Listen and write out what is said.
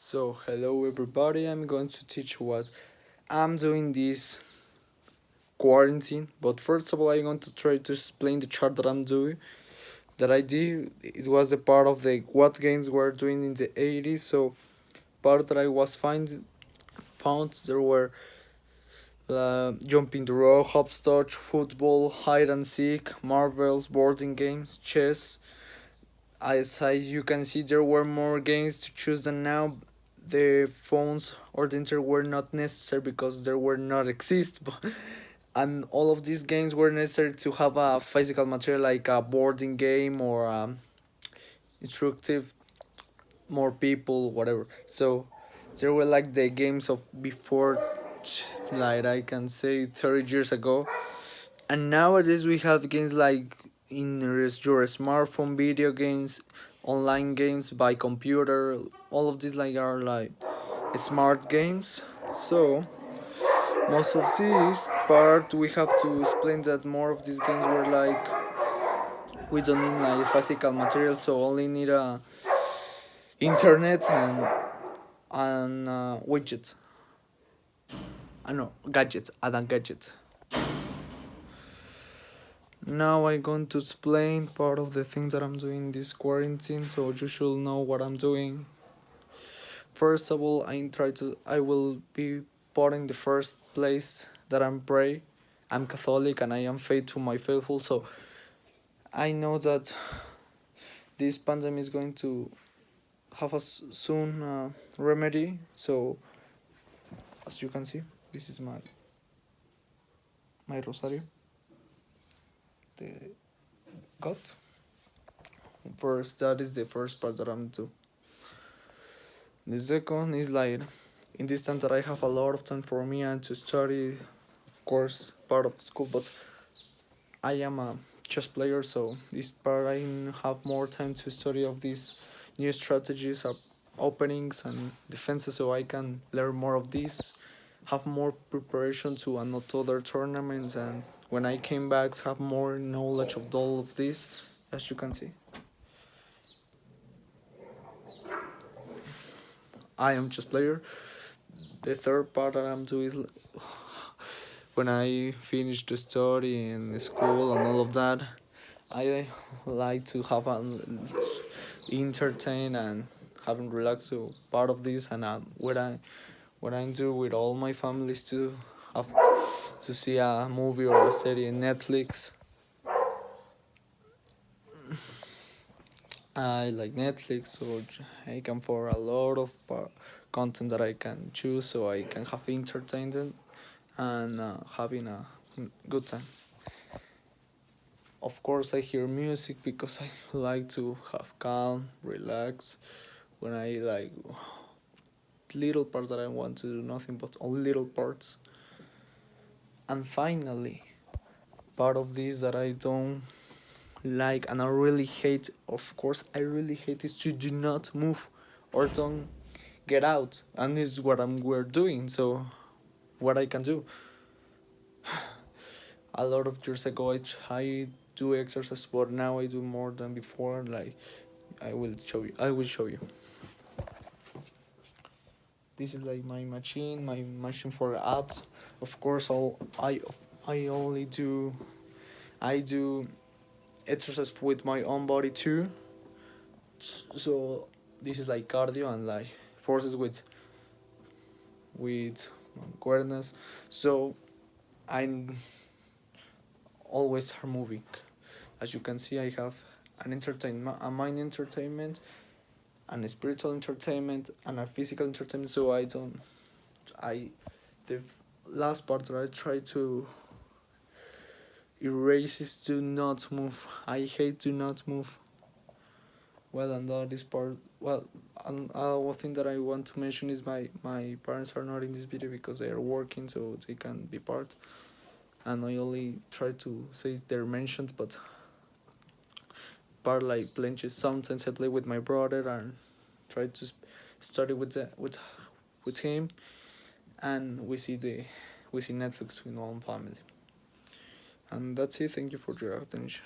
So, hello everybody, I'm going to teach you what I'm doing this quarantine. But first of all, I'm going to try to explain the chart that I'm doing. That I did, it was a part of the what games were doing in the 80s. So, part that I was found there were jumping the rope, hopscotch, football, hide and seek, marbles, boarding games, chess. As you can see, there were more games to choose than now. The phones or the internet were not necessary because there were not exist, and all of these games were necessary to have a physical material like a boarding game or instructive, more people, whatever. So there were like the games of before, like I can say 30 years ago, and nowadays we have games like in your smartphone, video games, online games by computer. All of these like are like smart games. So most of this part we have to explain that more of these games were like we don't need like physical material, so only need a internet and widgets. I know gadgets, add a gadget. Now I'm going to explain part of the things that I'm doing this quarantine, so you should know what I'm doing. First of all, I will be putting the first place that I'm pray. I'm Catholic and I am faithful to my faithful, so I know that this pandemic is going to have a soon remedy. So as you can see, this is my rosario, the God. First, that is the first part that I'm doing. The second is like in this time that I have a lot of time for me and to study, of course, part of the school, but I am a chess player, so this part I have more time to study of these new strategies of openings and defenses, so I can learn more of this, have more preparation to another tournaments, and when I came back, have more knowledge of all of this, as you can see. I am chess player. The third part that I'm doing is when I finish the study in school and all of that, I like to have an entertain and having relaxed. So part of this and what I do with all my families to have to see a movie or a series in Netflix. I like Netflix, so I can for a lot of content that I can choose, so I can have entertainment and having a good time. Of course, I hear music because I like to have calm, relax. When I like little parts that I want to do nothing but all little parts. And finally, part of this that I don't like and I really hate, of course, I really hate is to do not move or don't get out. And this is what we're doing. So, what I can do. A lot of years ago, I do exercise, but now I do more than before. Like I will show you. I will show you. This is like my machine for apps. Of course, I only do I do exercise with my own body too. So this is like cardio and like forces with awareness. So I'm always moving. As you can see, I have an entertainment, a mind entertainment, and a spiritual entertainment, and a physical entertainment. So I, the last part that I try to erase is do not move. I hate do not move. Well, and that is part. Well, one thing that I want to mention is my parents are not in this video because they are working, so they can be part. And I only try to say their mentions, but part like playing chess. Sometimes I play with my brother and try to study with him, and we see Netflix with our family. And that's it. Thank you for your attention.